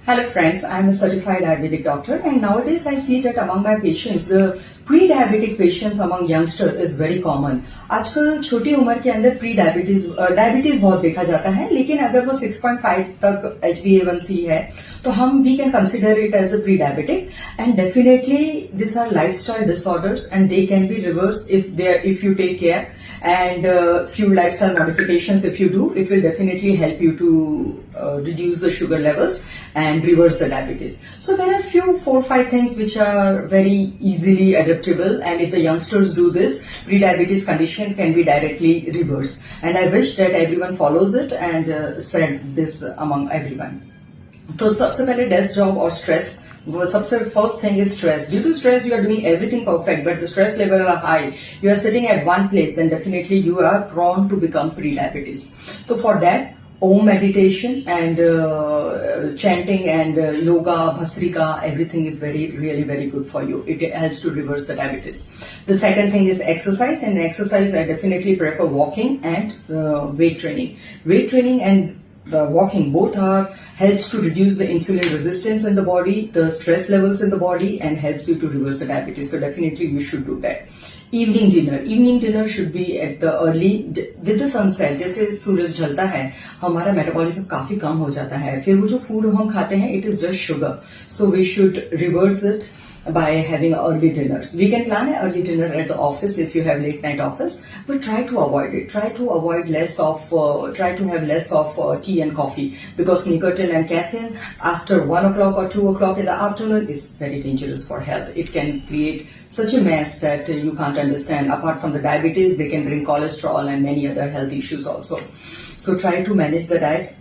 Hello friends, I am a certified Ayurvedic doctor and nowadays I see that among my patients, the pre-diabetic patients among youngster is very common. आजकल छोटी उम्र के अंदर diabetes बहुत देखा जाता है, लेकिन अगर वो 6.5 तक HbA1c है तो हम we can consider it as a pre-diabetic and definitely these are lifestyle disorders and they can be reversed if you take care and few lifestyle modifications if you do, it will definitely help you to reduce the sugar levels and reverse the diabetes. So there are few 4-5 things which are very easily adaptable, and if the youngsters do this, pre-diabetes condition can be directly reversed. And I wish that everyone follows it and spread this among everyone. तो सबसे पहले desk job और stress, सबसे first thing is stress. Due to stress you are doing everything perfect but the stress level are high, you are sitting at one place, then definitely you are prone to become pre diabetes. तो for that Om meditation and chanting and yoga, bhasrika, everything is really very good for you. It helps to reverse the diabetes. The second thing is exercise, and exercise I definitely prefer walking and weight training. Weight training and walking both helps to reduce the insulin resistance in the body, the stress levels in the body, and helps you to reverse the diabetes. So definitely you should do that. Evening dinner should be at the early with the sunset. जैसे सूरज ढलता है हमारा metabolism काफी कम हो जाता है, फिर वो जो फूड हम खाते हैं it is just sugar, so we should reverse it by having early dinners. We can plan an early dinner at the office if you have late night office, but try to avoid it. Try to avoid try to have less of tea and coffee, because nicotine and caffeine after 1 o'clock or 2 o'clock in the afternoon is very dangerous for health. It can create such a mess that you can't understand. Apart from the diabetes, they can bring cholesterol and many other health issues also. So try to manage the diet.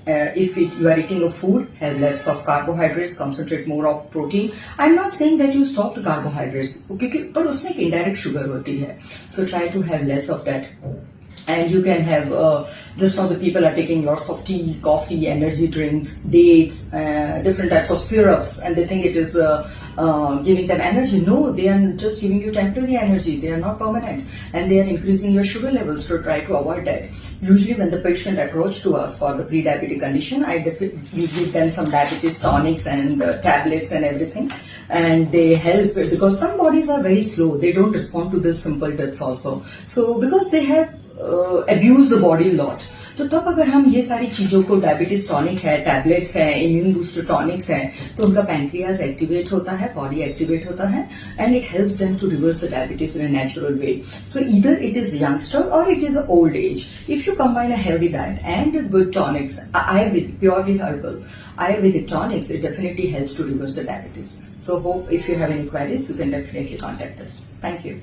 If you are eating a food, have less of carbohydrates, concentrate more of protein. I'm not saying that you stop the carbohydrates, पर उसमें एक indirect sugar होती है. So try to have less of that. And you can have, just now the people are taking lots of tea, coffee, energy drinks, dates, different types of syrups, and they think it is giving them energy. No, they are just giving you temporary energy. They are not permanent. And they are increasing your sugar levels, so try to avoid that. Usually when the patient approach to us for the pre-diabetic condition, we give them some diabetes tonics and tablets and everything. And they help because some bodies are very slow. They don't respond to these simple tips also. So because they have abuse the body lot, तो तब अगर हम ये सारी चीजों को, diabetes tonic है, tablets है, इम्यून बूस्टर टॉनिक्स है, तो उनका पैंक्रियाज एक्टिवेट होता है, बॉडी एक्टिवेट होता है, and it helps them to reverse the diabetes in a natural way. So either it is youngster और it is a old age. If you combine a healthy diet and good tonics, Ayurvedic, purely herbal Ayurvedic tonics, it definitely helps to reverse the diabetes. So hope if you have any queries, you can definitely contact us. Thank you.